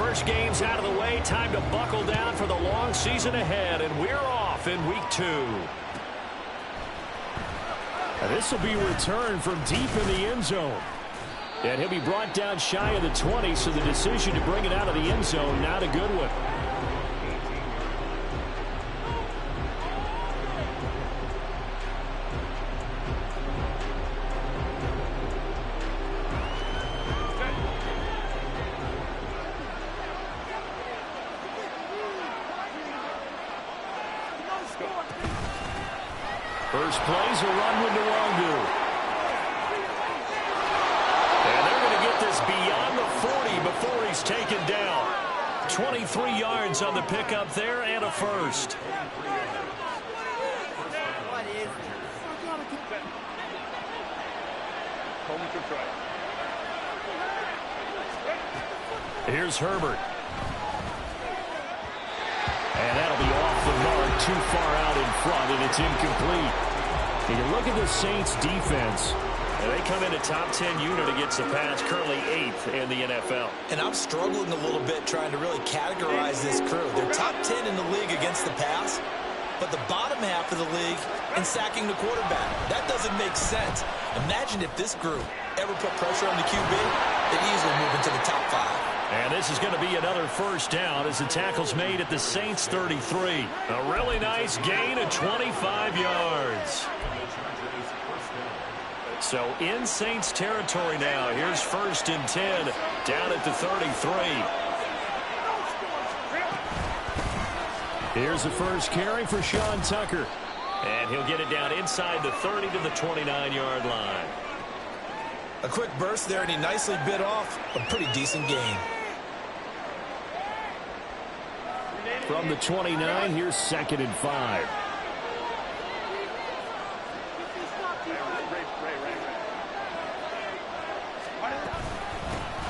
first game's out of the way. Time to buckle down for the long season ahead, and we're off in week 2. This will be returned from deep in the end zone. And he'll be brought down shy of the 20, so the decision to bring it out of the end zone, not a good one. First play's a run with Nwangu. And they're going to get this beyond the 40 before he's taken down. 23 yards on the pickup there and a first. Here's Herbert. And that'll be off the mark, too far out in front, and it's incomplete. You can look at the Saints' defense. And they come in a top 10 unit against the pass, currently 8th in the NFL. And I'm struggling a little bit trying to really categorize this crew. They're top 10 in the league against the pass, but the bottom half of the league in sacking the quarterback. That doesn't make sense. Imagine if this group ever put pressure on the QB, they'd easily move into the top 5. And this is going to be another first down as the tackle's made at the Saints' 33. A really nice gain of 25 yards. So in Saints territory now. Here's 1st and 10 down at the 33. Here's the first carry for Sean Tucker. And he'll get it down inside the 30 to the 29-yard line. A quick burst there, and he nicely bit off a pretty decent gain. From the 29, here's 2nd and 5.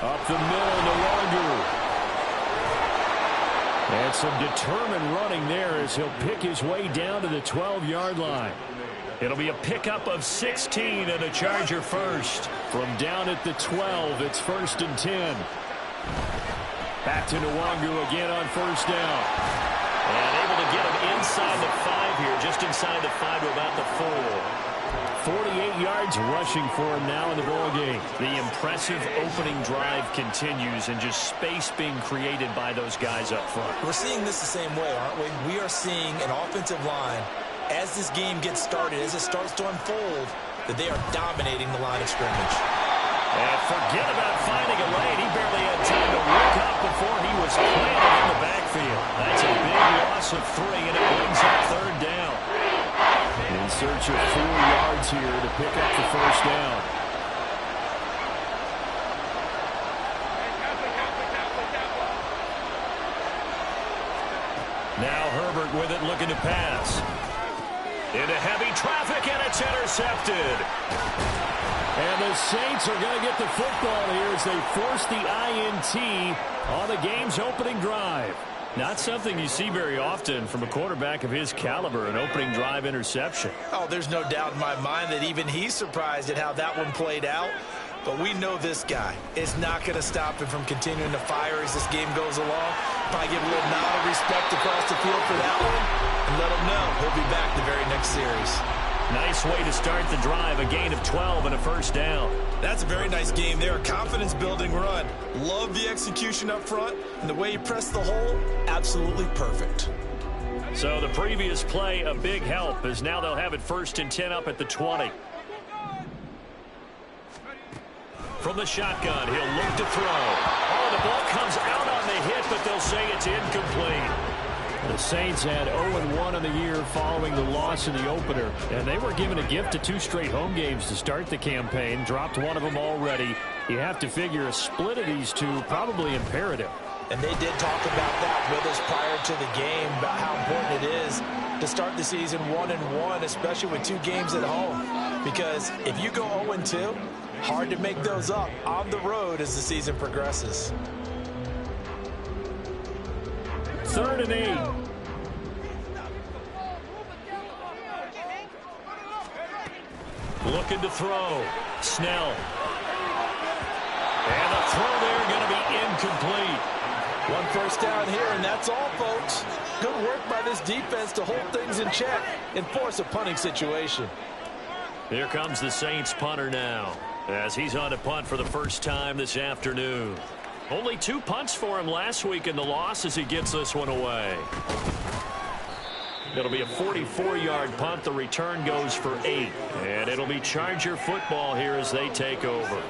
Up the middle, Nwangu. And some determined running there as he'll pick his way down to the 12-yard line. It'll be a pickup of 16 and a Charger first. From down at the 12, it's 1st and 10. Back to Nwangu again on first down. And able to get him inside the 5 here, just inside the 5 to about the 4. 48 yards rushing for him now in the ballgame. The impressive opening drive continues, and just space being created by those guys up front. We're seeing this the same way, aren't we? We are seeing an offensive line, as this game gets started, as it starts to unfold, that they are dominating the line of scrimmage. And forget about finding a lane. He barely had time to look up before he was planted in the backfield. That's a big loss of 3, and it brings up 3rd down. In search of 4 yards here to pick up the first down. Now Herbert with it, looking to pass. Into heavy traffic, and it's intercepted. And the Saints are going to get the football here as they force the INT on the game's opening drive. Not something you see very often from a quarterback of his caliber, an opening drive interception. Oh, there's no doubt in my mind that even he's surprised at how that one played out. But we know this guy is not going to stop him from continuing to fire as this game goes along. Probably give a little nod of respect across the field for that one, and let him know he'll be back the very next series. Nice way to start the drive, a gain of 12 and a first down. That's a very nice game there, a confidence-building run. Love the execution up front, and the way he pressed the hole, absolutely perfect. So the previous play, a big help, as now they'll have it 1st and 10 up at the 20. From the shotgun, he'll look to throw. Oh, the ball comes out on the hit, but they'll say it's incomplete. The Saints had 0-1 in the year following the loss in the opener, and they were given a gift of 2 straight home games to start the campaign. Dropped one of them already. You have to figure a split of these 2 probably imperative. And they did talk about that with us prior to the game, about how important it is to start the season 1-1, especially with 2 games at home. Because if you go 0-2, hard to make those up on the road as the season progresses. 3rd and 8. Looking to throw. Snell. And the throw there going to be incomplete. One first down here, and that's all, folks. Good work by this defense to hold things in check and force a punting situation. Here comes the Saints punter now, as he's on to punt for the first time this afternoon. Only 2 punts for him last week in the loss as he gets this one away. It'll be a 44-yard punt. The return goes for 8. And it'll be Charger football here as they take over.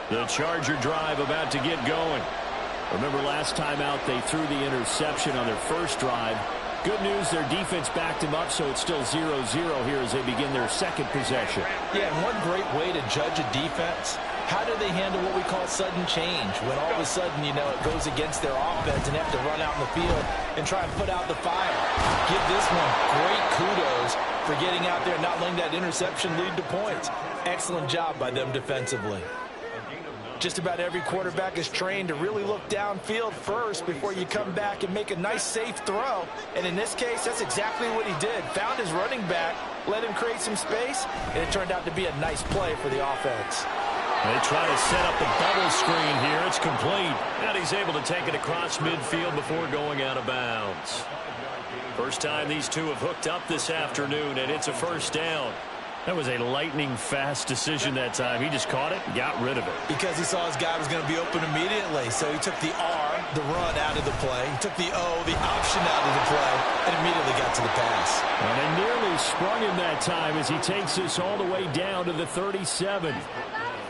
The Charger drive about to get going. Remember last time out they threw the interception on their first drive. Good news, their defense backed him up, so it's still 0-0 here as they begin their second possession. Yeah, and one great way to judge a defense, how do they handle what we call sudden change? When all of a sudden, you know, it goes against their offense and they have to run out in the field and try and put out the fire. Give this one great kudos for getting out there and not letting that interception lead to points. Excellent job by them defensively. Just about every quarterback is trained to really look downfield first before you come back and make a nice, safe throw. And in this case, that's exactly what he did. Found his running back, let him create some space, and it turned out to be a nice play for the offense. They try to set up the bubble screen here. It's complete. And he's able to take it across midfield before going out of bounds. First time these two have hooked up this afternoon, and it's a first down. That was a lightning-fast decision that time. He just caught it and got rid of it. Because he saw his guy was going to be open immediately. So he took the R, the run, out of the play. He took the O, the option, out of the play, and immediately got to the pass. And they nearly sprung him that time as he takes this all the way down to the 37.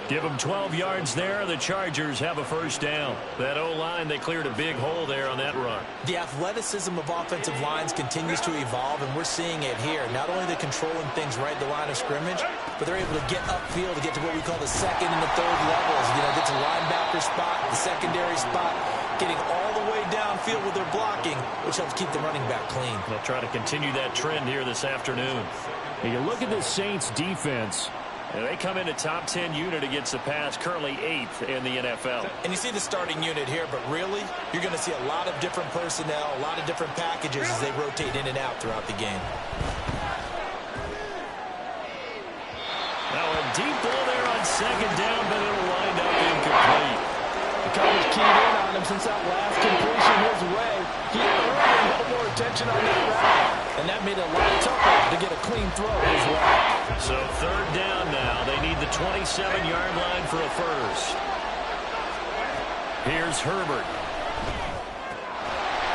Give him 12 yards there. The Chargers have a first down. That O-line, they cleared a big hole there on that run. The athleticism of offensive lines continues to evolve, and we're seeing it here. Not only are they controlling things right at the line of scrimmage, but they're able to get upfield to get to what we call the second and the third levels. You know, get to linebacker spot, the secondary spot, getting all the way downfield with their blocking, which helps keep the running back clean. They'll try to continue that trend here this afternoon. And you look at the Saints defense. And they come in a top 10 unit against the pass, currently 8th in the NFL. And you see the starting unit here, but really, you're going to see a lot of different personnel, a lot of different packages as they rotate in and out throughout the game. Now a deep ball there on second down, but it'll wind up incomplete. The coverage keyed in on him since that last completion his way. He earned a little more attention on that route, and that made it a lot tougher to get a clean throw his way. So third down now. They need the 27-yard line for a first. Here's Herbert.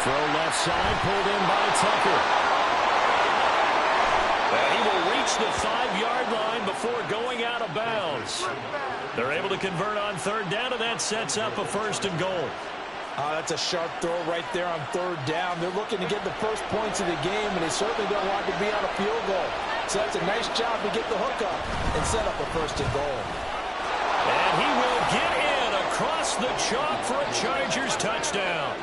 Throw left side, pulled in by Tucker. And he will reach the 5-yard line before going out of bounds. They're able to convert on third down, and that sets up a first and goal. That's a sharp throw right there on third down. They're looking to get the first points of the game, and they certainly don't want to be on a field goal. So that's a nice job to get the hook up and set up a first and goal. And he will get in across the chalk for a Chargers touchdown.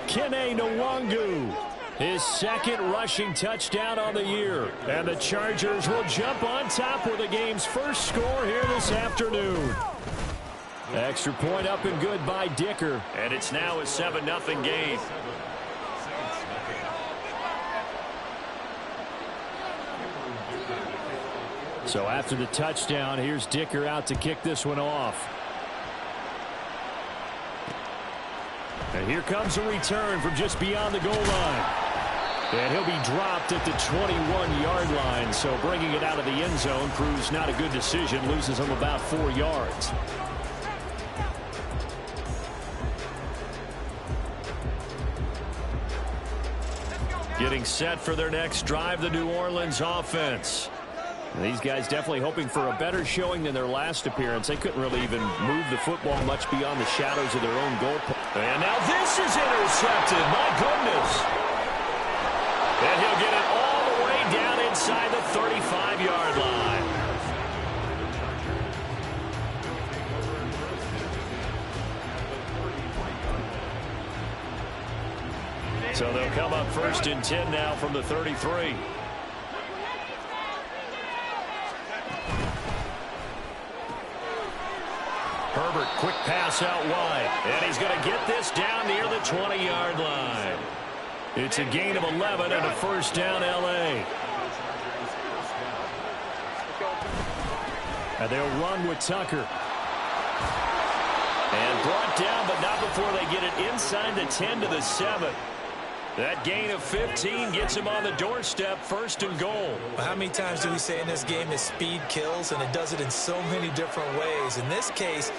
Kene Nwangu, his second rushing touchdown on the year. And the Chargers will jump on top with the game's first score here this afternoon. Extra point up and good by Dicker. And it's now a 7-0 game. So after the touchdown, here's Dicker out to kick this one off. And here comes a return from just beyond the goal line. And he'll be dropped at the 21-yard line. So bringing it out of the end zone proves not a good decision. Loses him about 4 yards. Getting set for their next drive, the New Orleans offense. And these guys definitely hoping for a better showing than their last appearance. They couldn't really even move the football much beyond the shadows of their own goal. And now this is intercepted. My goodness. And he'll get it all the way down inside the 35-yard line. So they'll come up first and 10 now from the 33. Herbert, quick pass out wide. And he's going to get this down near the 20-yard line. It's a gain of 11 and a first down, L.A. And they'll run with Tucker. Brought down, but not before they get it inside the 10 to the 7. That gain of 15 gets him on the doorstep, 1st and goal. How many times do we say in this game that speed kills, and it does it in so many different ways? In this case,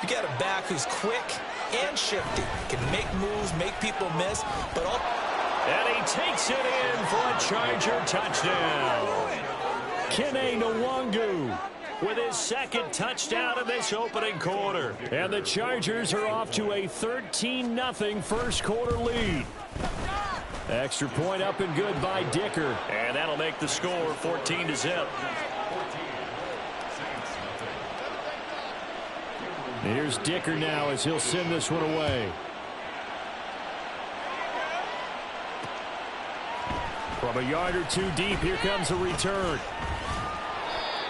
you got a back who's quick and shifty, can make moves, make people miss, but all... And he takes it in for a Charger touchdown. Kene Nwangu with his 2nd touchdown in this opening quarter. And the Chargers are off to a 13-0 first quarter lead. Extra point up and good by Dicker. And that'll make the score 14-0. Here's Dicker now as he'll send this one away. From a yard or 2 deep, here comes a return.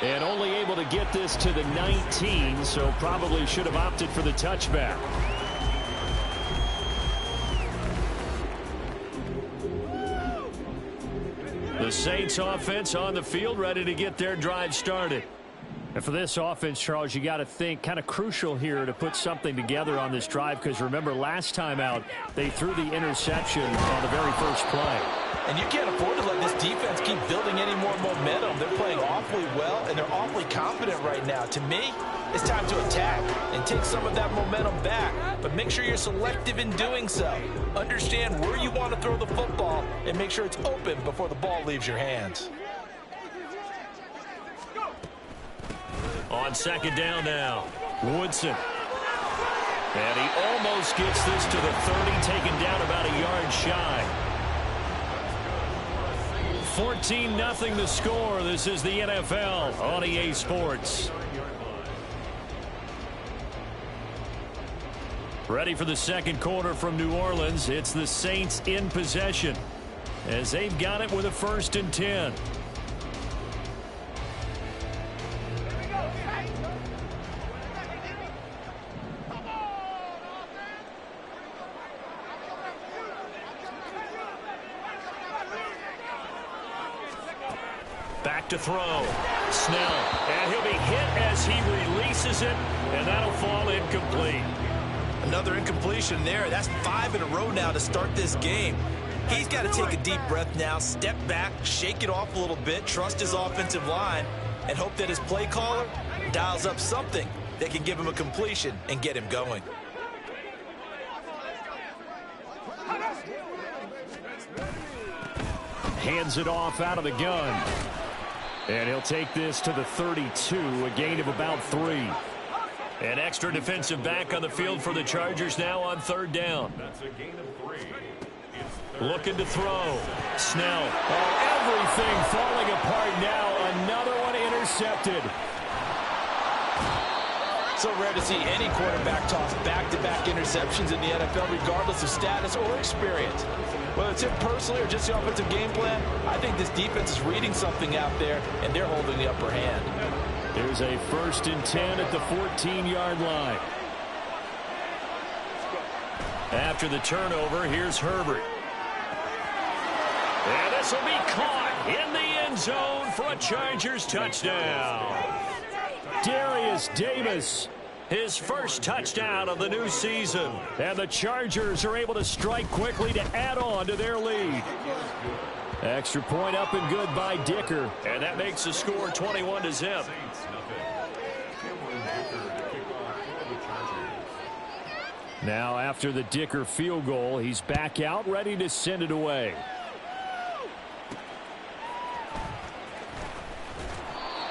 And only able to get this to the 19, so probably should have opted for the touchback. The Saints offense on the field, ready to get their drive started. And for this offense, Charles, you got to think kind of crucial here to put something together on this drive, because remember last time out they threw the interception on the very first play. And you can't afford to let this defense keep building any more momentum. They're playing awfully well, and they're awfully confident right now. To me, it's time to attack and take some of that momentum back. But make sure you're selective in doing so. Understand where you want to throw the football and make sure it's open before the ball leaves your hands. On 2nd down now, Woodson. And he almost gets this to the 30, taken down about a yard shy. 14-0 the score. This is the NFL on EA Sports. Ready for the 2nd quarter from New Orleans. It's the Saints in possession as they've got it with a 1st and 10. Back to throw. Snell. And he'll be hit as he releases it, and that'll fall incomplete. Another incompletion there. That's 5 in a row now to start this game. He's got to take a deep breath now, step back, shake it off a little bit, trust his offensive line, and hope that his play caller dials up something that can give him a completion and get him going. Hands it off out of the gun. And he'll take this to the 32, a gain of about 3. An extra defensive back on the field for the Chargers now on 3rd down. That's a gain of 3. Looking to throw. Snell. Oh, everything falling apart now. Another one intercepted. So rare to see any quarterback toss back-to-back interceptions in the NFL, regardless of status or experience. Whether it's him personally or just the offensive game plan, I think this defense is reading something out there, and they're holding the upper hand. There's a 1st and 10 at the 14-yard line. After the turnover, here's Herbert. And this will be caught in the end zone for a Chargers touchdown. Darius Davis, his 1st touchdown of the new season. And the Chargers are able to strike quickly to add on to their lead. Extra point up and good by Dicker. And that makes the score 21-0. Now after the Dicker field goal, he's back out ready to send it away.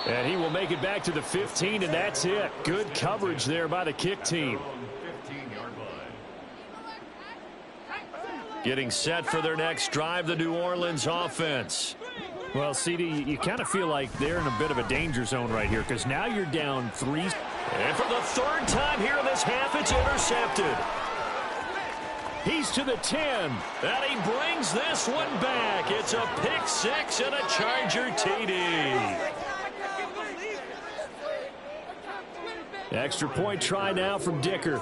And he will make it back to the 15, and that's it. Good coverage there by the kick team. Getting set for their next drive, the New Orleans offense. Well, CD, you kind of feel like they're in a bit of a danger zone right here, because now you're down 3. And for the 3rd time here in this half, it's intercepted. He's to the 10, and he brings this one back. It's a pick 6 and a Charger TD. Extra point try now from Dicker.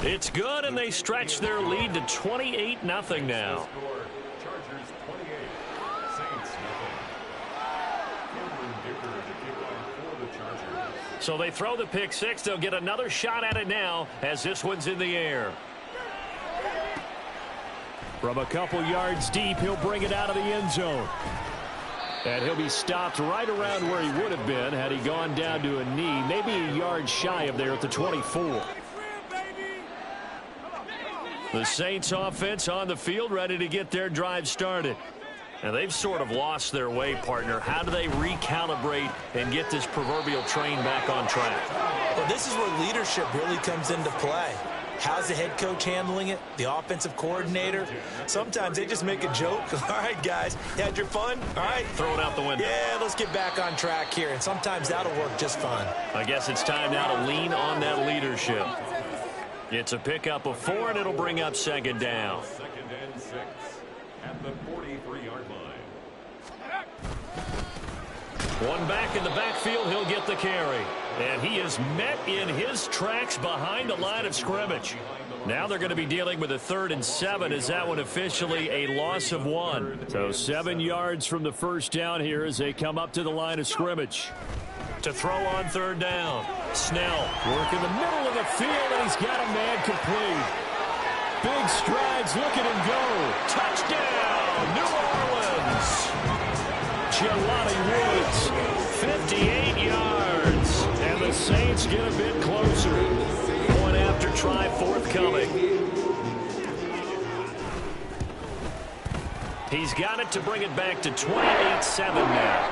It's good, and they stretch their lead to 28-0 now. So they throw the pick six. They'll get another shot at it now as this one's in the air. From a couple yards deep, he'll bring it out of the end zone. And he'll be stopped right around where he would have been had he gone down to a knee, maybe a yard shy of there at the 24. The Saints offense on the field, ready to get their drive started. And they've sort of lost their way, partner. How do they recalibrate and get this proverbial train back on track? Well, this is where leadership really comes into play. How's the head coach handling it? The offensive coordinator? Sometimes they just make a joke. All right, guys, you had your fun? All right. Throw it out the window. Yeah, let's get back on track here. And sometimes that'll work just fine. I guess it's time now to lean on that leadership. It's a pickup of 4, and it'll bring up second down. Second and 6 at the 43-yard line. One back in the backfield, he'll get the carry. And he is met in his tracks behind the line of scrimmage. Now they're going to be dealing with a 3rd and 7 as that one officially a loss of 1. So 7 yards from the first down here as they come up to the line of scrimmage. To throw on 3rd down. Snell work in the middle of the field, and he's got a man complete. Big strides, look at him go. Touchdown, New Orleans. Jelani Woods, 58 yards. And the Saints get a bit closer. Point after try forthcoming. He's got it to bring it back to 28-7 now.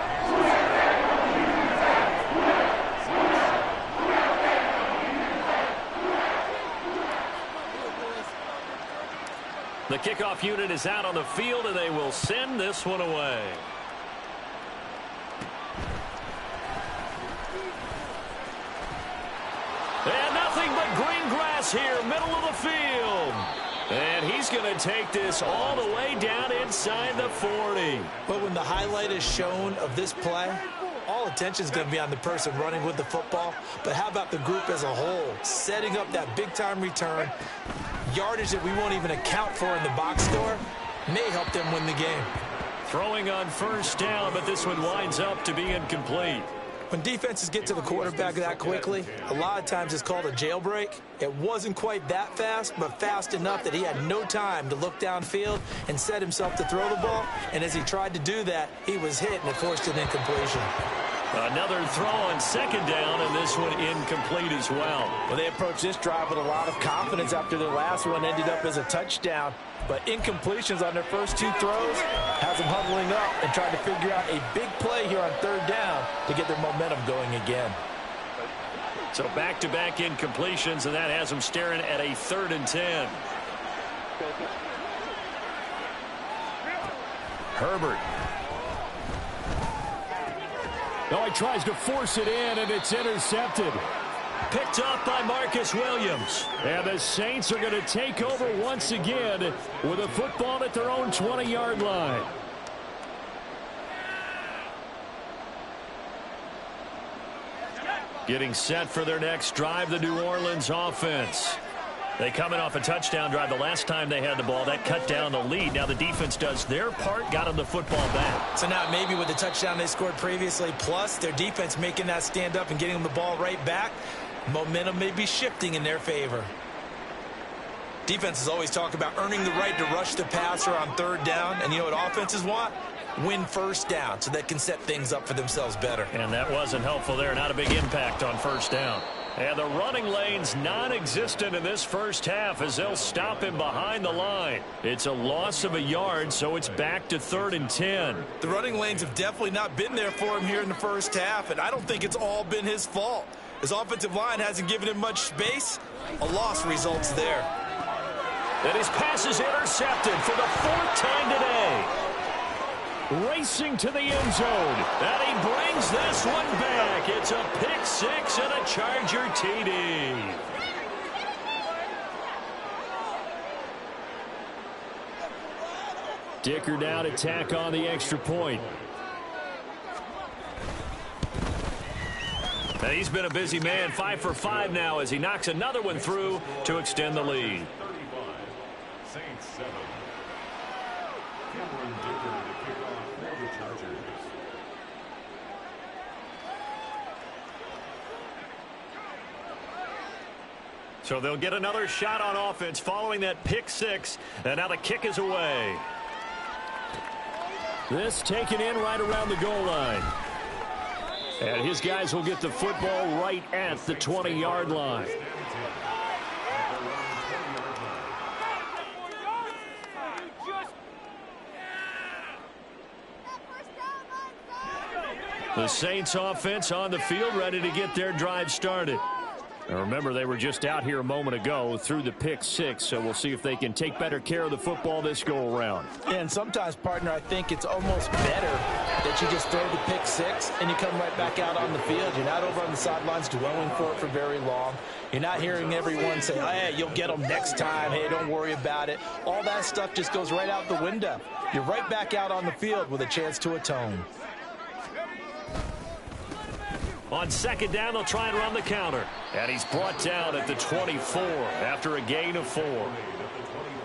The kickoff unit is out on the field, and they will send this one away. And nothing but green grass here, middle of the field. And he's going to take this all the way down inside the 40. But when the highlight is shown of this play, all attention is going to be on the person running with the football. But how about the group as a whole, setting up that big-time return, yardage that we won't even account for in the box score, may help them win the game. Throwing on 1st down, but this one winds up to be incomplete. When defenses get to the quarterback that quickly, a lot of times it's called a jailbreak. It wasn't quite that fast, but fast enough that he had no time to look downfield and set himself to throw the ball. And as he tried to do that, he was hit, and it forced an incompletion. Another throw on 2nd down, and this one incomplete as well. Well, they approached this drive with a lot of confidence after their last one ended up as a touchdown. But incompletions on their first 2 throws has them huddling up and trying to figure out a big play here on 3rd down to get their momentum going again. So back-to-back incompletions, and that has them staring at a 3rd and 10. Herbert. Oh, he tries to force it in, and it's intercepted. Picked up by Marcus Williams. And the Saints are going to take over once again with a football at their own 20-yard line. Getting set for their next drive, the New Orleans offense. They coming off a touchdown drive the last time they had the ball. That cut down the lead. Now the defense does their part, got them the football back. So now maybe with the touchdown they scored previously, plus their defense making that stand up and getting them the ball right back, momentum may be shifting in their favor. Defenses always talk about earning the right to rush the passer on 3rd down. And you know what offenses want? Win 1st down so they can set things up for themselves better. And that wasn't helpful there. Not a big impact on 1st down. And the running lane's non-existent in this first half as they'll stop him behind the line. It's a loss of a yard, so it's back to 3rd and 10. The running lanes have definitely not been there for him here in the first half, and I don't think it's all been his fault. His offensive line hasn't given him much space. A loss results there. And his pass is intercepted for the 4th time today. Racing to the end zone. And he brings this one back. It's a pick 6 and a Charger TD. Dicker down to tack on the extra point. And he's been a busy man, 5 for 5 now as he knocks another one through to extend the lead. 35, Saints 7. Cameron Dicker to kick off for the Chargers. So they'll get another shot on offense following that pick six. And now the kick is away. This taken in right around the goal line. And his guys will get the football right at the 20-yard line. The Saints offense on the field, ready to get their drive started. Now remember, they were just out here a moment ago through the pick six, so we'll see if they can take better care of the football this go-around. And sometimes, partner, I think it's almost better that you just throw the pick six and you come right back out on the field. You're not over on the sidelines dwelling for it for very long. You're not hearing everyone say, hey, you'll get them next time. Hey, don't worry about it. All that stuff just goes right out the window. You're right back out on the field with a chance to atone. On second down, they'll try and run the counter. And he's brought down at the 24 after a gain of 4.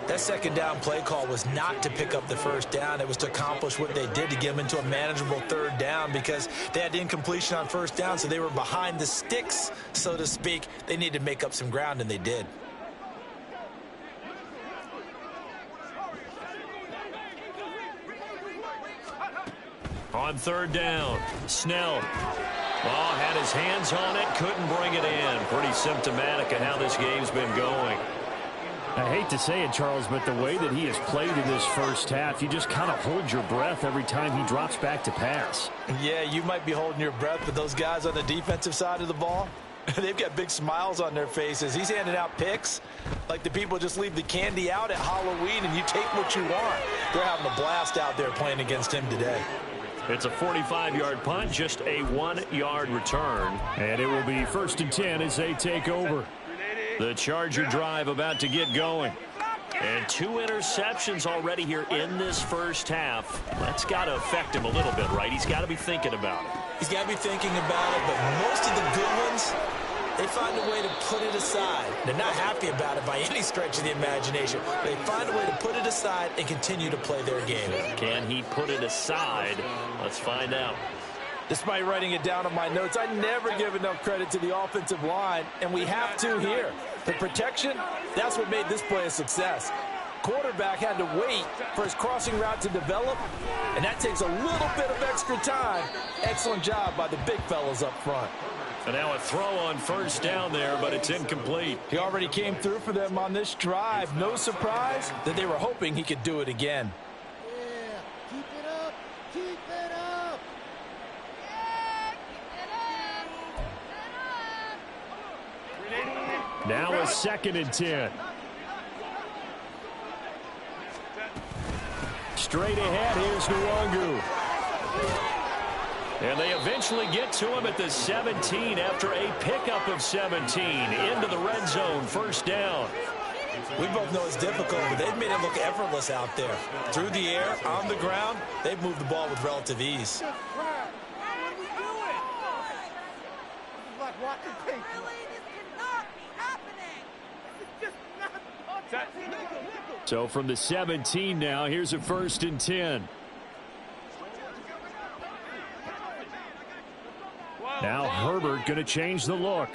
That second down play call was not to pick up the first down. It was to accomplish what they did to get them into a manageable third down because they had incompletion on first down, so they were behind the sticks, so to speak. They needed to make up some ground, and they did. On third down, Snell. Oh, had his hands on it, couldn't bring it in. Pretty symptomatic of how this game's been going. I hate to say it, Charles, but the way that he has played in this first half, you just kind of hold your breath every time he drops back to pass. Yeah, you might be holding your breath, but those guys on the defensive side of the ball, they've got big smiles on their faces. He's handing out picks like the people just leave the candy out at Halloween and you take what you want. They're having a blast out there playing against him today. It's a 45-yard punt, just a 1-yard return. And it will be 1st and 10 as they take over. The Charger drive about to get going. And 2 interceptions already here in this first half. That's got to affect him a little bit, right? He's got to be thinking about it. He's got to be thinking about it, but most of the good ones, they find a way to put it aside. They're not happy about it by any stretch of the imagination. They find a way to put it aside and continue to play their game. Can he put it aside? Let's find out. Despite writing it down on my notes, I never give enough credit to the offensive line, and we have to here. The protection, that's what made this play a success. Quarterback had to wait for his crossing route to develop, and that takes a little bit of extra time. Excellent job by the big fellas up front. And now a throw on first down there, but it's incomplete. He already came through for them on this drive. No surprise that they were hoping he could do it again. Yeah, keep it up, keep it up. Yeah, keep it up. Now a 2nd and 10. Straight ahead, here's Nwangu. And they eventually get to him at the 17 after a pickup of 17 into the red zone. 1st down. We both know it's difficult, but they've made it look effortless out there. Through the air, on the ground, they've moved the ball with relative ease. So from the 17 now, here's a 1st and 10. Now Herbert going to change the look.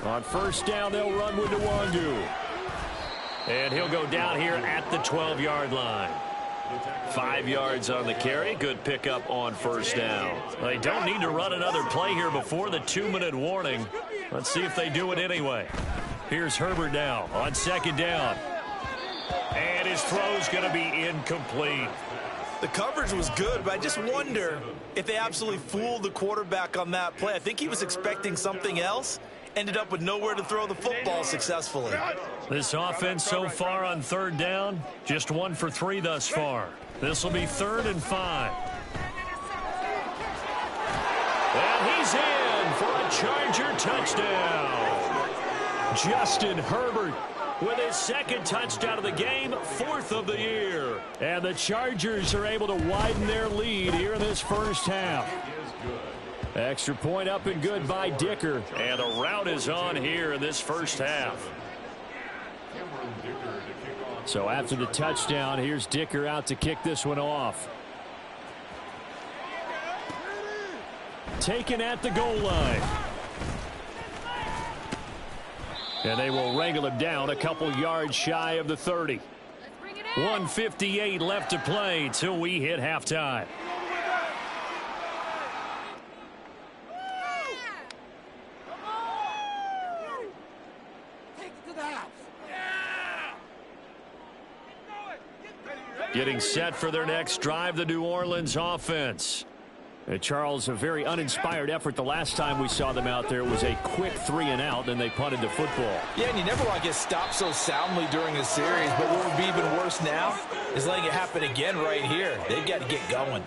On 1st down, they'll run with Nwangu. And he'll go down here at the 12-yard line. 5 yards on the carry. Good pickup on 1st down. They don't need to run another play here before the 2-minute warning. Let's see if they do it anyway. Here's Herbert now on 2nd down. And his throw's going to be incomplete. The coverage was good, but I just wonder if they absolutely fooled the quarterback on that play. I think he was expecting something else. Ended up with nowhere to throw the football successfully. This offense so far on 3rd down, just 1 for 3 thus far. This will be 3rd and 5. And he's in for a Charger touchdown. Justin Herbert with his 2nd touchdown of the game, 4th of the year. And the Chargers are able to widen their lead here in this first half. Extra point up and good by Dicker. And the route is on here in this first half. So after the touchdown, here's Dicker out to kick this one off. Taken at the goal line. And they will wrangle him down a couple yards shy of the 30. 1:58 left to play till we hit halftime. Getting set for their next drive, the New Orleans offense. Charles, a very uninspired effort the last time we saw them out there. It was a quick 3-and-out, and they punted the football. Yeah, and you never want to get stopped so soundly during a series, but what would be even worse now is letting it happen again right here. They've got to get going.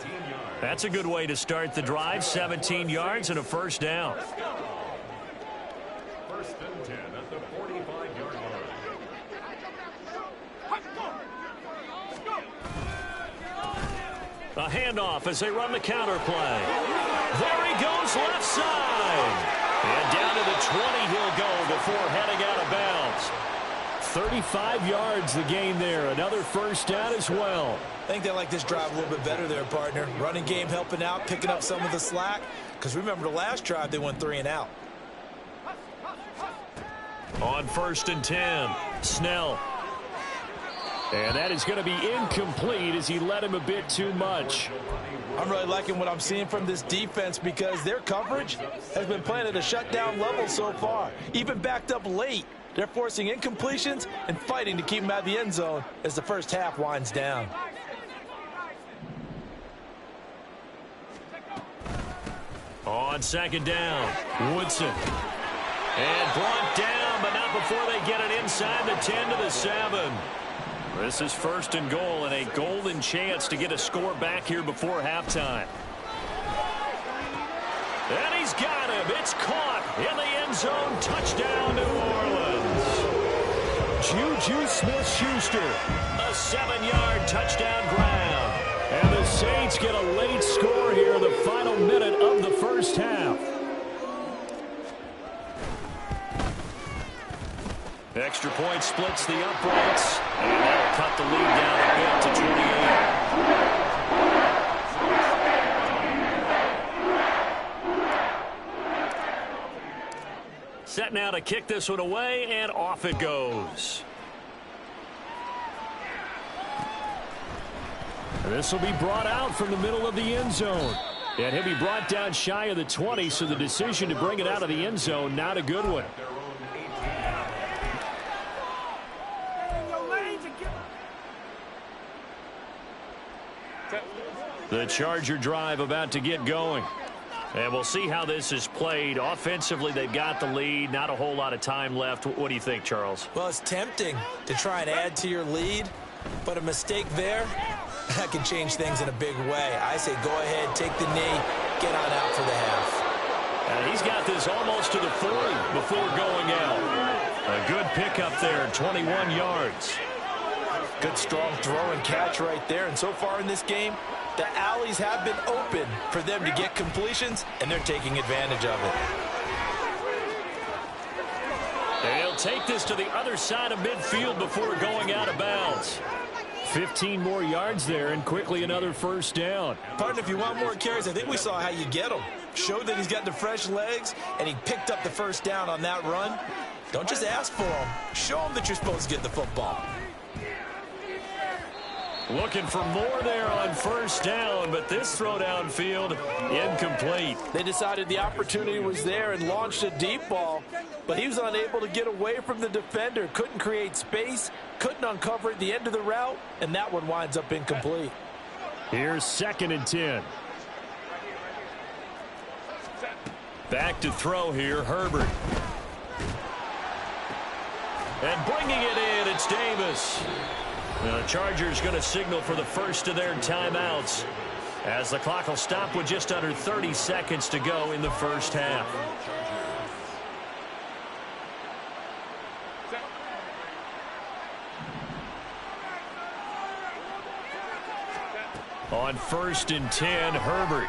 That's a good way to start the drive. 17 yards and a first down. First and 10 at the 45-yard line. A handoff as they run the counter play. There he goes left side. And down to the 20 he'll go before heading out of bounds. 35 yards the gain there. Another first down as well. I think they like this drive a little bit better there, partner. Running game helping out, picking up some of the slack. Because remember the last drive they went 3-and-out. On first and 10, Snell. And that is going to be incomplete as he led him a bit too much. I'm really liking what I'm seeing from this defense because their coverage has been playing at a shutdown level so far. Even backed up late, they're forcing incompletions and fighting to keep them out of the end zone as the first half winds down. On second down, Woodson. And brought down, but not before they get it inside the 10 to the 7. This is first and goal and a golden chance to get a score back here before halftime. And he's got him. It's caught in the end zone. Touchdown, New Orleans. Juju Smith-Schuster. A 7-yard touchdown grab. And the Saints get a late score here in the final minute of the first half. Extra point splits the uprights. And that'll cut the lead down a bit to 28. Set now to kick this one away, and off it goes. And this will be brought out from the middle of the end zone. And he'll be brought down shy of the 20, so the decision to bring it out of the end zone, not a good one. The Charger drive about to get going. And we'll see how this is played. Offensively, they've got the lead. Not a whole lot of time left. What do you think, Charles? Well, it's tempting to try and add to your lead, but a mistake there, that can change things in a big way. I say go ahead, take the knee, get on out for the half. And he's got this almost to the 40 before going out. A good pickup there, 21 yards. Good strong throw and catch right there. And so far in this game, the alleys have been open for them to get completions, and they're taking advantage of it. They'll take this to the other side of midfield before going out of bounds. 15 more yards there, and quickly another first down. Partner, if you want more carries, I think we saw how you get them. Showed that he's got the fresh legs, and he picked up the first down on that run. Don't just ask for them. Show them that you're supposed to get the football. Looking for more there on first down, but this throw downfield incomplete. They decided the opportunity was there and launched a deep ball, but he was unable to get away from the defender. Couldn't create space, couldn't uncover at the end of the route, and that one winds up incomplete. Here's second and 10. Back to throw here, Herbert. And bringing it in, it's Davis. The Chargers going to signal for the first of their timeouts as the clock will stop with just under 30 seconds to go in the first half. On first and 10, Herbert.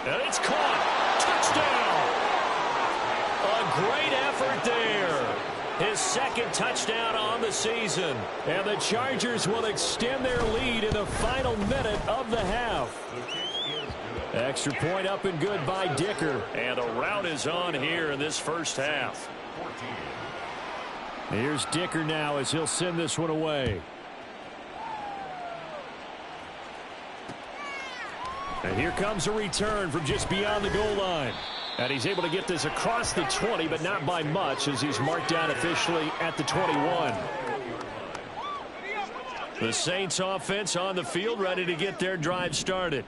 And it's caught. Touchdown. A great effort there. His second touchdown on the season. And the Chargers will extend their lead in the final minute of the half. The kick is good. Extra point up and good by Dicker. And a rout is on here in this first half. Here's Dicker now as he'll send this one away. And here comes a return from just beyond the goal line. And he's able to get this across the 20, but not by much as he's marked down officially at the 21. The Saints offense on the field ready to get their drive started.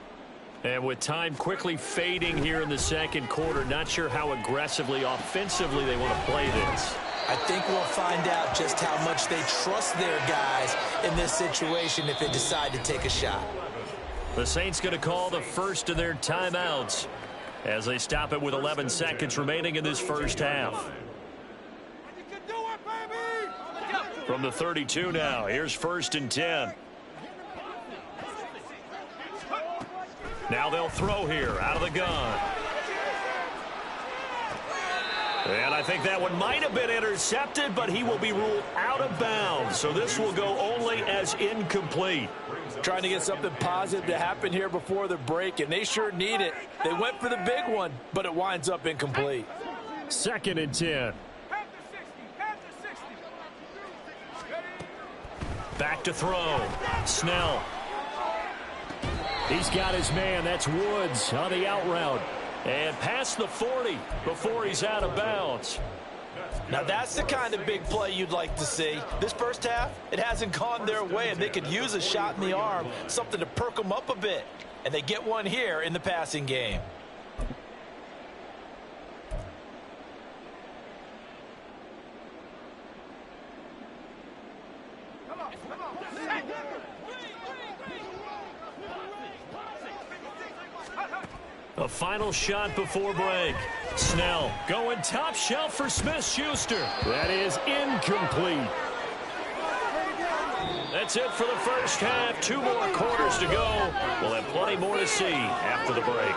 And with time quickly fading here in the second quarter, not sure how aggressively, offensively they want to play this. I think we'll find out just how much they trust their guys in this situation if they decide to take a shot. The Saints going to call the first of their timeouts as they stop it with 11 seconds remaining in this first half. From the 32 now, here's 1st and 10. Now they'll throw here out of the gun. And I think that one might have been intercepted, but he will be ruled out of bounds. So this will go only as incomplete. Trying to get something positive to happen here before the break, and they sure need it. They went for the big one, but it winds up incomplete. 2nd and 10. Back to throw. Snell. He's got his man. That's Woods on the out route. And past the 40 before he's out of bounds. Now that's the kind of big play you'd like to see. This first half, it hasn't gone their way, and they could use a shot in the arm, something to perk them up a bit. And they get one here in the passing game. A final shot before break. Snell going top shelf for Smith-Schuster. That is incomplete. That's it for the first half. 2 more quarters to go. We'll have plenty more to see after the break.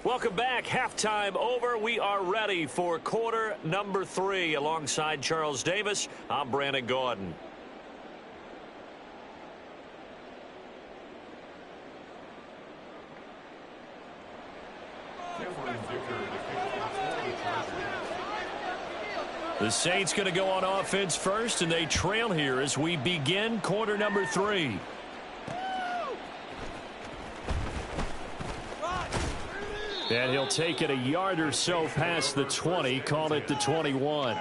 Welcome back. Halftime over. We are ready for quarter number 3. Alongside Charles Davis, I'm Brandon Gordon. The Saints going to go on offense first, and they trail here as we begin quarter number 3. And he'll take it a yard or so past the 20, call it the 21.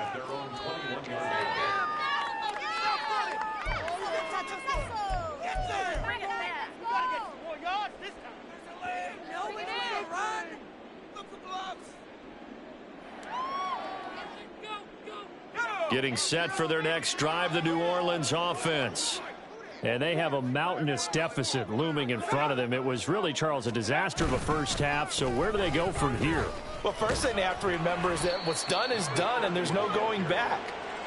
Getting set for their next drive, the New Orleans offense. And they have a mountainous deficit looming in front of them. It was really, Charles, a disaster of a first half. So where do they go from here? Well, first thing they have to remember is that what's done is done, and there's no going back.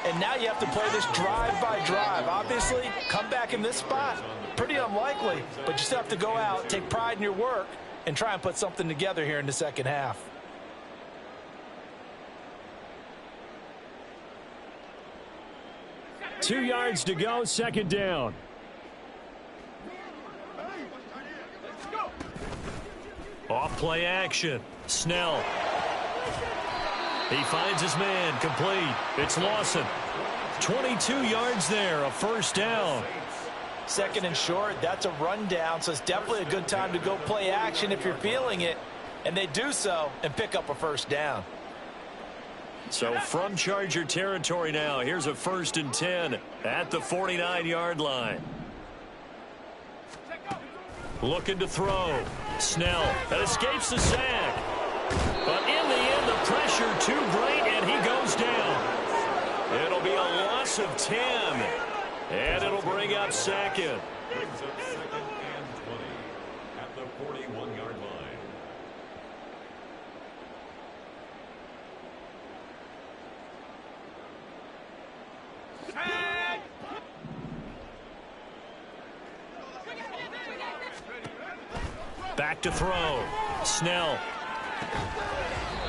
And now you have to play this drive by drive. Obviously, come back in this spot, pretty unlikely. But you still have to go out, take pride in your work, and try and put something together here in the second half. Two yards to go, second down. Off play action. Snell. He finds his man. Complete. It's Lawson. 22 yards there. A first down. Second and short. That's a rundown. So it's definitely a good time to go play action if you're feeling it. And they do so and pick up a first down. So from Charger territory now. Here's a 1st and 10 at the 49-yard line. Looking to throw. Snell. That escapes the sack. But in the end, the pressure too great, and he goes down. It'll be a loss of 10. And it'll bring up second. Brings up 2nd and 20 at the 41-yard line. Back to throw. Snell.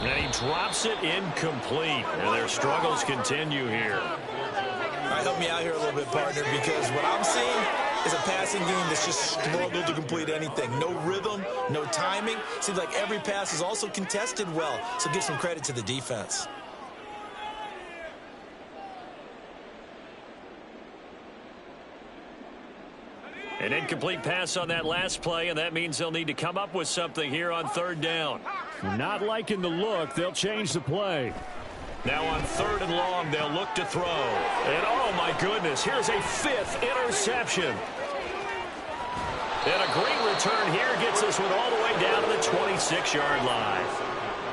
And he drops it incomplete. And their struggles continue here. All right, help me out here a little bit, partner, because what I'm seeing is a passing game that's just struggled to complete anything. No rhythm, no timing. Seems like every pass is also contested well, so give some credit to the defense. An incomplete pass on that last play, and that means they'll need to come up with something here on third down. Not liking the look. They'll change the play. Now on third and long, they'll look to throw. And oh my goodness, here's a 5th interception. And a great return here gets this one all the way down to the 26-yard line.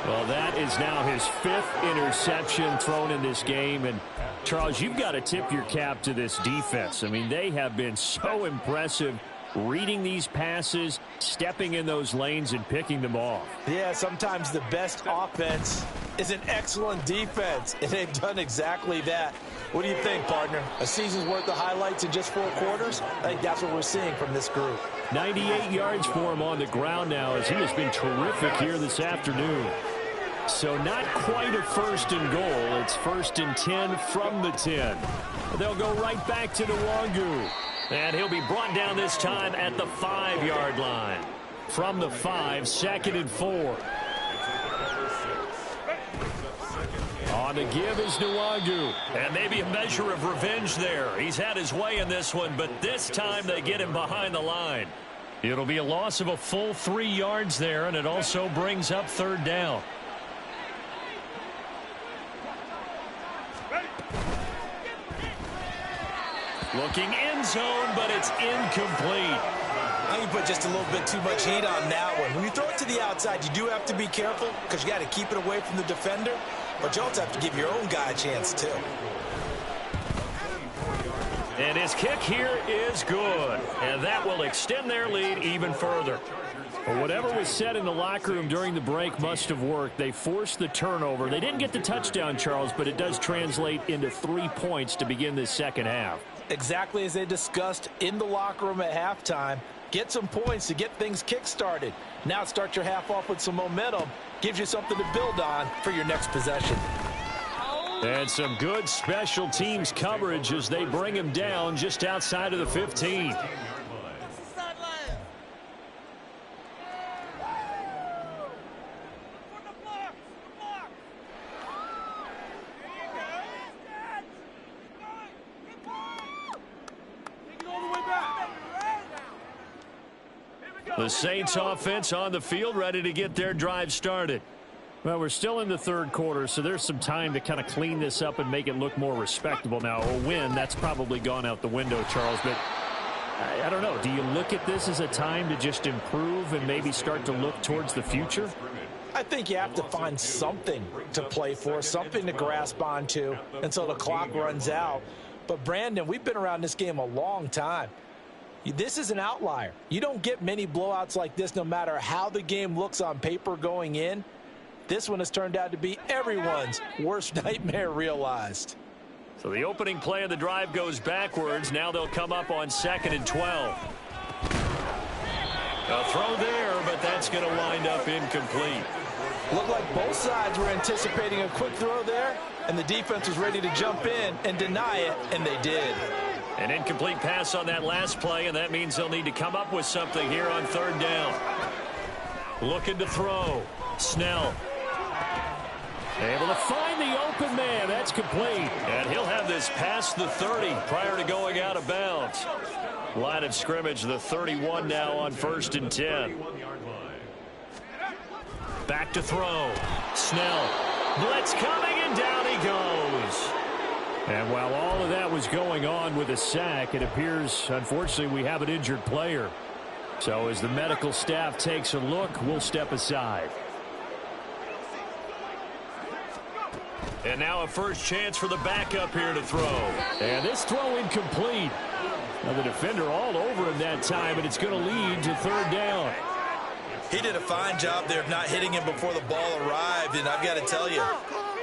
Well, that is now his 5th interception thrown in this game. And, Charles, you've got to tip your cap to this defense. I mean, they have been so impressive reading these passes, stepping in those lanes, and picking them off. Yeah, sometimes the best offense is an excellent defense, and they've done exactly that. What do you think, partner? A season's worth of highlights in just 4 quarters? I think that's what we're seeing from this group. 98 yards for him on the ground now, as he has been terrific here this afternoon. So not quite a 1st and goal. It's 1st and 10 from the 10. They'll go right back to Nwangu. And he'll be brought down this time at the 5-yard line. From the 5, 2nd and 4. On the give is Nwangu. And maybe a measure of revenge there. He's had his way in this one, but this time they get him behind the line. It'll be a loss of a full 3 yards there, and it also brings up third down. Looking end zone, but it's incomplete. I think you put just a little bit too much heat on that one. When you throw it to the outside, you do have to be careful because you got to keep it away from the defender, but you also have to give your own guy a chance too. And his kick here is good, and that will extend their lead even further. Well, whatever was said in the locker room during the break must have worked. They forced the turnover. They didn't get the touchdown, Charles, but it does translate into 3 points to begin this second half. Exactly as they discussed in the locker room at halftime. Get some points to get things kick-started. Now start your half off with some momentum. Gives you something to build on for your next possession. And some good special teams coverage as they bring him down just outside of the 15. The Saints offense on the field, ready to get their drive started. Well, we're still in the third quarter, so there's some time to kind of clean this up and make it look more respectable. Now, a win, that's probably gone out the window, Charles, but I don't know. Do you look at this as a time to just improve and maybe start to look towards the future? I think you have to find something to play for, something to grasp onto until the clock runs out. But, Brandon, we've been around this game a long time. This is an outlier. You don't get many blowouts like this no matter how the game looks on paper going in. This one has turned out to be everyone's worst nightmare realized. So the opening play of the drive goes backwards. Now they'll come up on 2nd and 12. A throw there, but that's going to wind up incomplete. Looked like both sides were anticipating a quick throw there, and the defense was ready to jump in and deny it, and they did. An incomplete pass on that last play, and that means they'll need to come up with something here on third down. Looking to throw. Snell. Able to find the open man. That's complete. And he'll have this past the 30 prior to going out of bounds. Line of scrimmage, the 31 now on 1st and 10. Back to throw. Snell. Blitz coming, and down he goes. And while all of that was going on with a sack, it appears, unfortunately, we have an injured player. So as the medical staff takes a look, we'll step aside. And now a first chance for the backup here to throw. And this throw incomplete. Now the defender all over him that time, and it's going to lead to third down. He did a fine job there of not hitting him before the ball arrived, and I've got to tell you,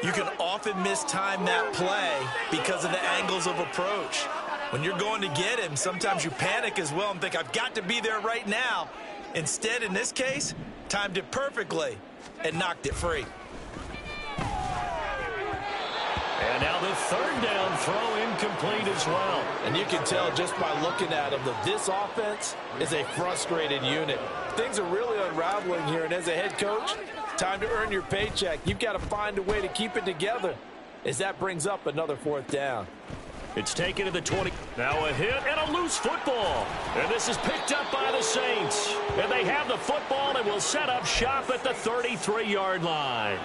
you can often mistime that play because of the angles of approach. When you're going to get him, sometimes you panic as well and think, I've got to be there right now. Instead, in this case, timed it perfectly, and knocked it free. And now the third down throw incomplete as well. And you can tell just by looking at him that this offense is a frustrated unit. Things are really unraveling here, and as a head coach, time to earn your paycheck. You've got to find a way to keep it together as that brings up another fourth down. It's taken to the 20. Now a hit and a loose football. And this is picked up by the Saints. And they have the football and will set up shop at the 33-yard line.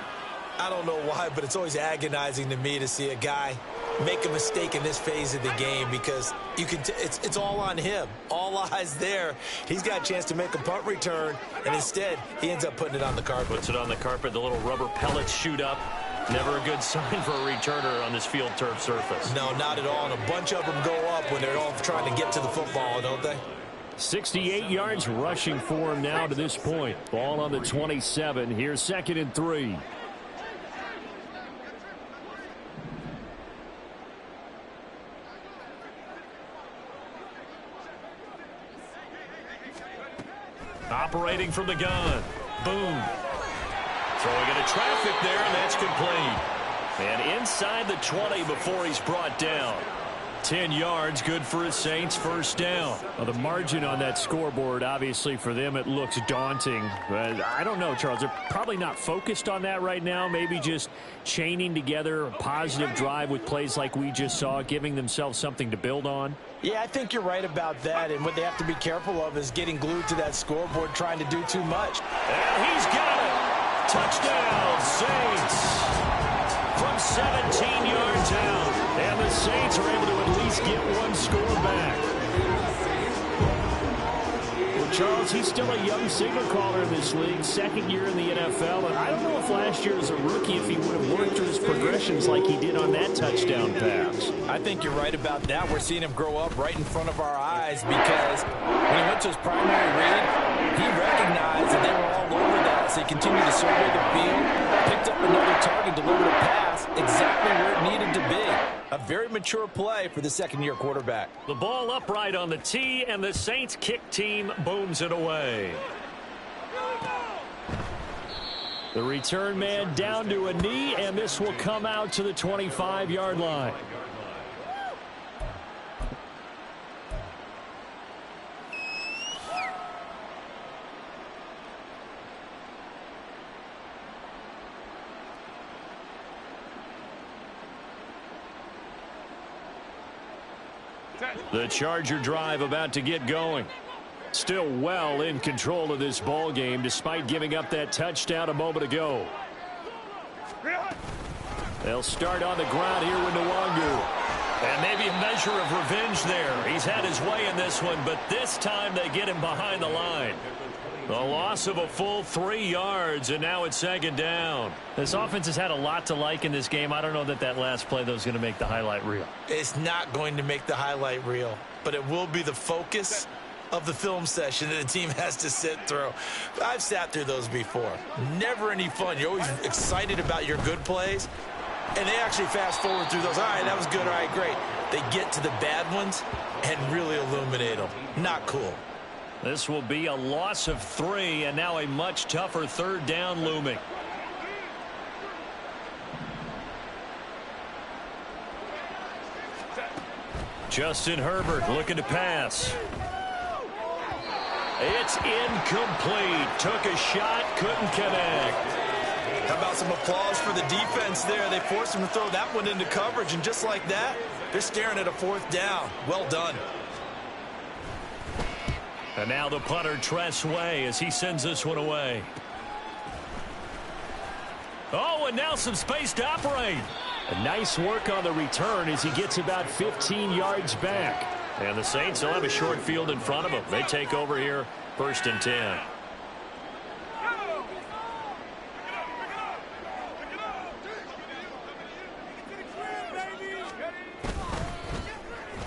I don't know why, but it's always agonizing to me to see a guy make a mistake in this phase of the game because you can it's all on him. All eyes there. He's got a chance to make a punt return, and instead he ends up putting it on the carpet. Puts it on the carpet. The little rubber pellets shoot up. Never a good sign for a returner on this field turf surface. No, not at all. And a bunch of them go up when they're all trying to get to the football, don't they? 68 yards rushing for him now to this point. Ball on the 27. Here's 2nd and 3. Operating from the gun. Boom. Throwing into traffic there, and that's complete. And inside the 20 before he's brought down. 10 yards, good for his Saints, first down. Well, the margin on that scoreboard, obviously for them, it looks daunting. But I don't know, Charles. They're probably not focused on that right now. Maybe just chaining together a positive drive with plays like we just saw, giving themselves something to build on. Yeah, I think you're right about that. And what they have to be careful of is getting glued to that scoreboard, trying to do too much. And he's got it. Touchdown, Saints. From 17 yards out. And the Saints are able to at least get one score back. Well, Charles, he's still a young signal caller in this league, 2nd year in the NFL. And I don't know if last year as a rookie if he would have worked through his progressions like he did on that touchdown pass. I think you're right about that. We're seeing him grow up right in front of our eyes because when he went to his primary read, he recognized that they were all over that. So he continued to survey the field, picked up another target, delivered a pass exactly where it needed to be. A very mature play for the 2nd-year quarterback. The ball upright on the tee, and the Saints kick team booms it away. The return man down to a knee, and this will come out to the 25-yard line. The Charger drive about to get going. Still well in control of this ball game despite giving up that touchdown a moment ago. They'll start on the ground here with Nwangu. And maybe a measure of revenge there. He's had his way in this one, but this time they get him behind the line. The loss of a full 3 yards, and now it's 2nd down. This offense has had a lot to like in this game. I don't know that last play, though, is going to make the highlight reel. It's not going to make the highlight reel, but it will be the focus of the film session that the team has to sit through. I've sat through those before. Never any fun. You're always excited about your good plays, and they actually fast forward through those. All right, that was good. All right, great. They get to the bad ones and really illuminate them. Not cool. This will be a loss of 3, and now a much tougher 3rd down looming. Justin Herbert looking to pass. It's incomplete. Took a shot, couldn't connect. How about some applause for the defense there? They forced him to throw that one into coverage, and just like that, they're staring at a 4th down. Well done. And now the punter, Tress Way, as he sends this one away. Oh, and now some space to operate. A nice work on the return as he gets about 15 yards back. And the Saints will have a short field in front of them. They take over here, 1st and 10.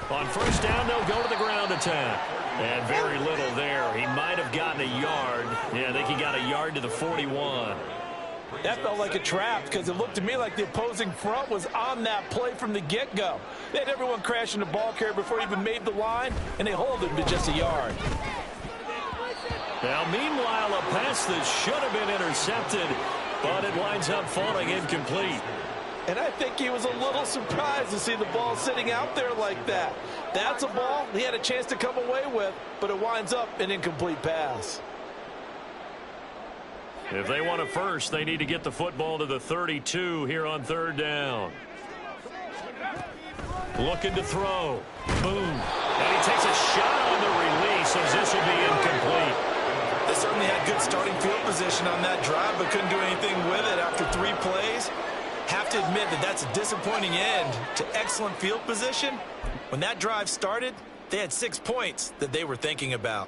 On 1st down, they'll go to the ground attack. And very little there. He might have gotten a yard. Yeah, I think he got a yard to the 41. That felt like a trap because it looked to me like the opposing front was on that play from the get-go. They had everyone crashing the ball carrier before he even made the line, and they hold him to just a yard. Now, meanwhile, a pass that should have been intercepted, but it winds up falling incomplete. And I think he was a little surprised to see the ball sitting out there like that. That's a ball he had a chance to come away with, but it winds up an incomplete pass. If they want a first, they need to get the football to the 32 here on third down. Looking to throw. Boom. And he takes a shot on the release as this will be incomplete. They certainly had good starting field position on that drive, but couldn't do anything with it after 3 plays. Have to admit that that's a disappointing end to excellent field position. When that drive started, they had 6 points that they were thinking about.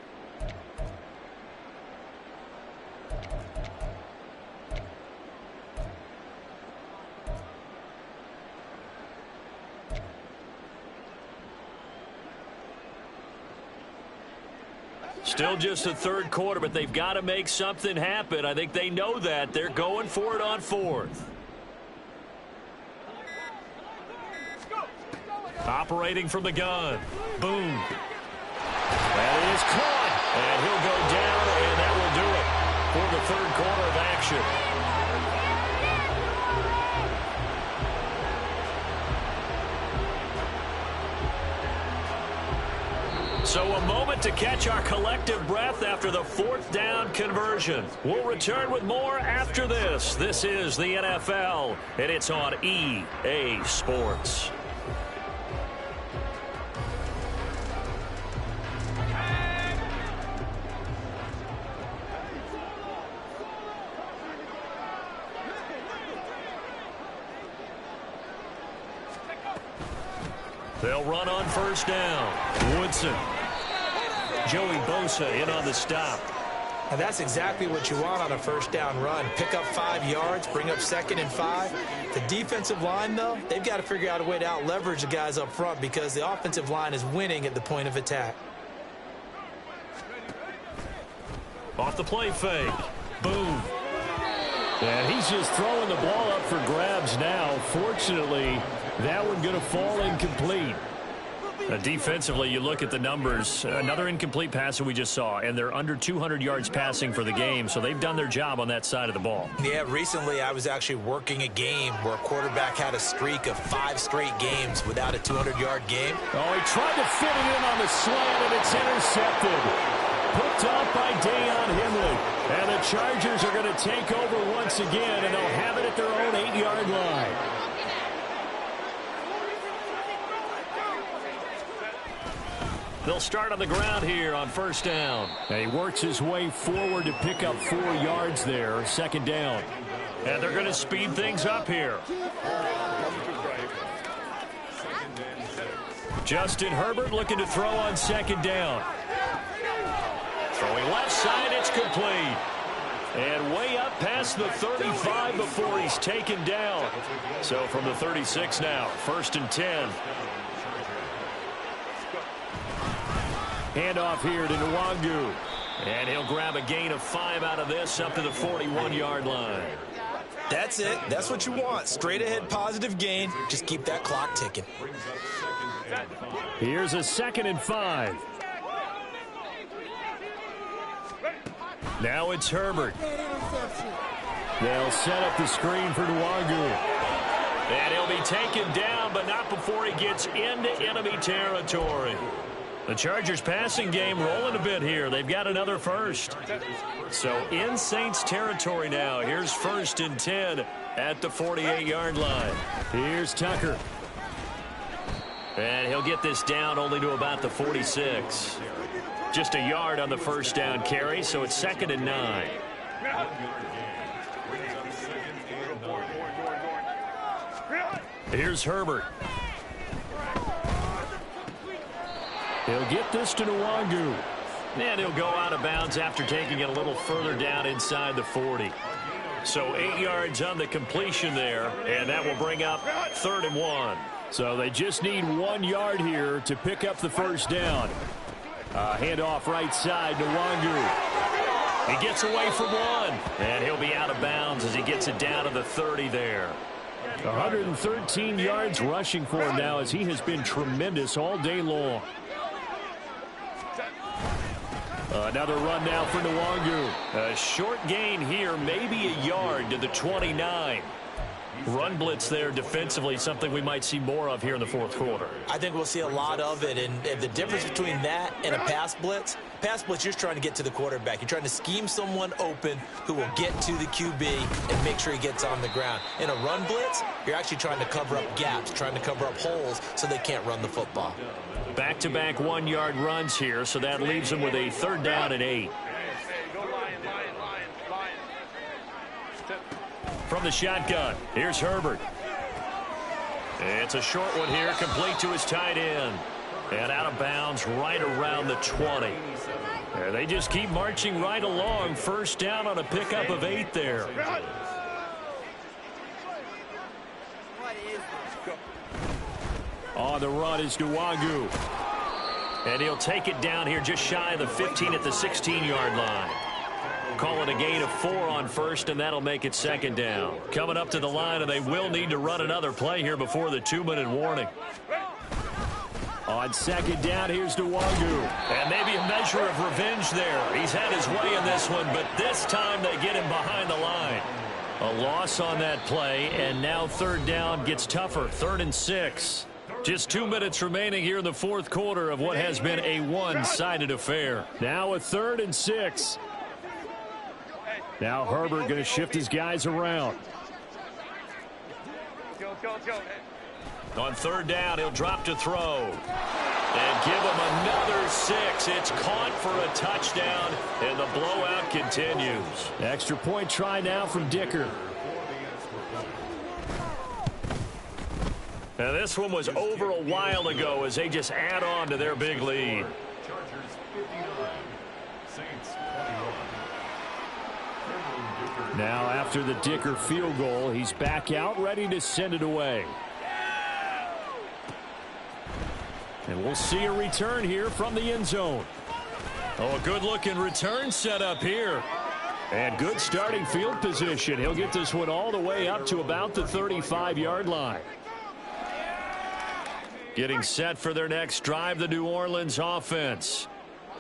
Still just the third quarter, but they've got to make something happen. I think they know that. They're going for it on fourth. Operating from the gun. Boom. That is caught. And he'll go down, and that will do it for the third quarter of action. So a moment to catch our collective breath after the fourth down conversion. We'll return with more after this. This is the NFL, and it's on EA Sports. They'll run on first down. Woodson. Joey Bosa in on the stop. And that's exactly what you want on a first down run. Pick up 5 yards, bring up 2nd and 5. The defensive line, though, they've got to figure out a way to out-leverage the guys up front because the offensive line is winning at the point of attack. Off the play fake. Boom. And he's just throwing the ball up for grabs now. Fortunately, that one going to fall incomplete. Defensively, you look at the numbers. Another incomplete pass that we just saw, and they're under 200 yards passing for the game, so they've done their job on that side of the ball. Yeah, recently I was actually working a game where a quarterback had a streak of 5 straight games without a 200-yard game. Oh, he tried to fit it in on the slant, and it's intercepted. Picked off by Deion Henley. And the Chargers are going to take over once again, and they'll have it at their own 8-yard line. They'll start on the ground here on first down. And he works his way forward to pick up 4 yards there. Second down. And they're going to speed things up here. Justin Herbert looking to throw on second down. Throwing left side, it's complete. And way up past the 35 before he's taken down. So from the 36 now, 1st and 10. Handoff here to Nwangu. And he'll grab a gain of 5 out of this up to the 41-yard line. That's it. That's what you want. Straight ahead positive gain. Just keep that clock ticking. Here's a 2nd and 5. Now it's Herbert. They'll set up the screen for Nwangu. And he'll be taken down, but not before he gets into enemy territory. The Chargers passing game rolling a bit here. They've got another first. So in Saints territory now. Here's 1st and 10 at the 48-yard line. Here's Tucker. And he'll get this down only to about the 46. Just a yard on the first down carry, so it's 2nd and 9. Here's Herbert. He'll get this to Nwangu. And he'll go out of bounds after taking it a little further down inside the 40. So 8 yards on the completion there, and that will bring up 3rd and 1. So they just need 1 yard here to pick up the first down. Handoff right side, Nwangu. He gets away from one, and he'll be out of bounds as he gets it down to the 30 there. 113 yards rushing for him now as he has been tremendous all day long. Another run now for Nwangu. A short gain here, maybe a yard to the 29. Run blitz there defensively, something we might see more of here in the fourth quarter. I think we'll see a lot of it, and the difference between that and a pass blitz, you're just trying to get to the quarterback. You're trying to scheme someone open who will get to the QB and make sure he gets on the ground. In a run blitz, you're actually trying to cover up gaps, trying to cover up holes so they can't run the football. Back-to-back one-yard runs here, so that leaves them with a 3rd down and 8. From the shotgun, here's Herbert. It's a short one here, complete to his tight end. And out of bounds right around the 20. And they just keep marching right along. 1st down on a pickup of 8 there. On the run is Nwangu. And he'll take it down here just shy of the 15 at the 16-yard line. Call it a gain of 4 on 1st, and that'll make it 2nd down. Coming up to the line, and they will need to run another play here before the 2-minute warning. On 2nd down, here's Nwangu. And maybe a measure of revenge there. He's had his way in this one, but this time they get him behind the line. A loss on that play, and now 3rd down gets tougher. 3rd and 6. Just 2 minutes remaining here in the fourth quarter of what has been a one-sided affair. Now a 3rd and 6. Now Herbert going to shift his guys around. On 3rd down, he'll drop to throw. And give him another 6. It's caught for a touchdown, and the blowout continues. Extra point try now from Dicker. Now this one was over a while ago as they just add on to their big lead. Chargers 59, Saints 21. Now after the Dicker field goal, he's back out ready to send it away. And we'll see a return here from the end zone. Oh, a good-looking return set up here. And good starting field position. He'll get this one all the way up to about the 35-yard line. Getting set for their next drive, the New Orleans offense.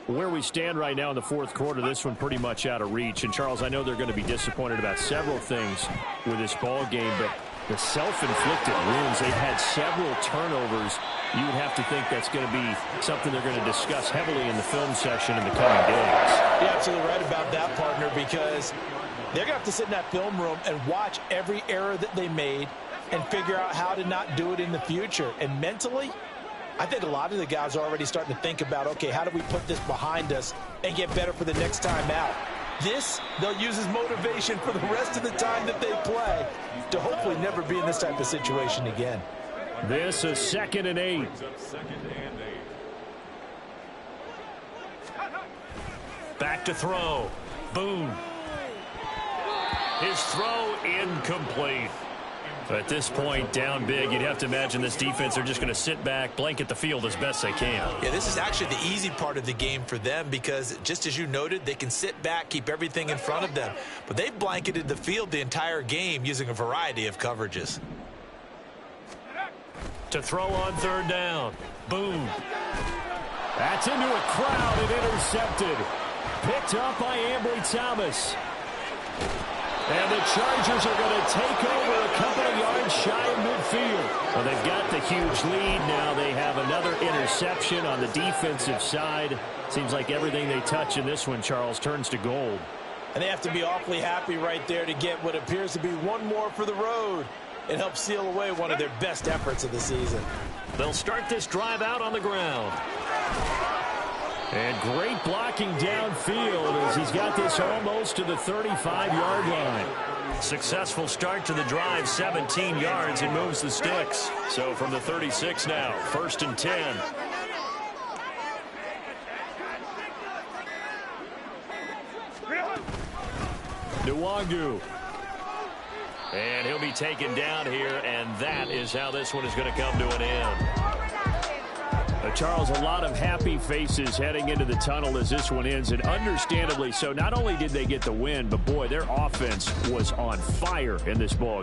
Where we stand right now in the fourth quarter, this one pretty much out of reach. And, Charles, I know they're going to be disappointed about several things with this ball game, but the self-inflicted wounds, they've had several turnovers. You would have to think that's going to be something they're going to discuss heavily in the film session in the coming days. You're absolutely right about that, partner, because they're going to have to sit in that film room and watch every error that they made and figure out how to not do it in the future. And mentally, I think a lot of the guys are already starting to think about, okay, how do we put this behind us and get better for the next time out? This, they'll use as motivation for the rest of the time that they play to hopefully never be in this type of situation again. This is 2nd and 8. Back to throw. Boone. His throw incomplete. At this point, down big, you'd have to imagine this defense are just going to sit back, blanket the field as best they can. Yeah, this is actually the easy part of the game for them because, just as you noted, they can sit back, keep everything in front of them. But they've blanketed the field the entire game using a variety of coverages. To throw on 3rd down. Boone. That's into a crowd and intercepted. Picked up by Ambry Thomas. And the Chargers are going to take over a couple of yards shy of midfield. Well, they've got the huge lead. Now they have another interception on the defensive side. Seems like everything they touch in this one, Charles, turns to gold. And they have to be awfully happy right there to get what appears to be one more for the road. It helps seal away one of their best efforts of the season. They'll start this drive out on the ground. And great blocking downfield as he's got this almost to the 35-yard line. Successful start to the drive, 17 yards, and moves the sticks. So from the 36 now, 1st and 10. Nwangu. And he'll be taken down here, and that is how this one is going to come to an end. Charles, a lot of happy faces heading into the tunnel as this one ends, and understandably so. Not only did they get the win, but boy, their offense was on fire in this ball.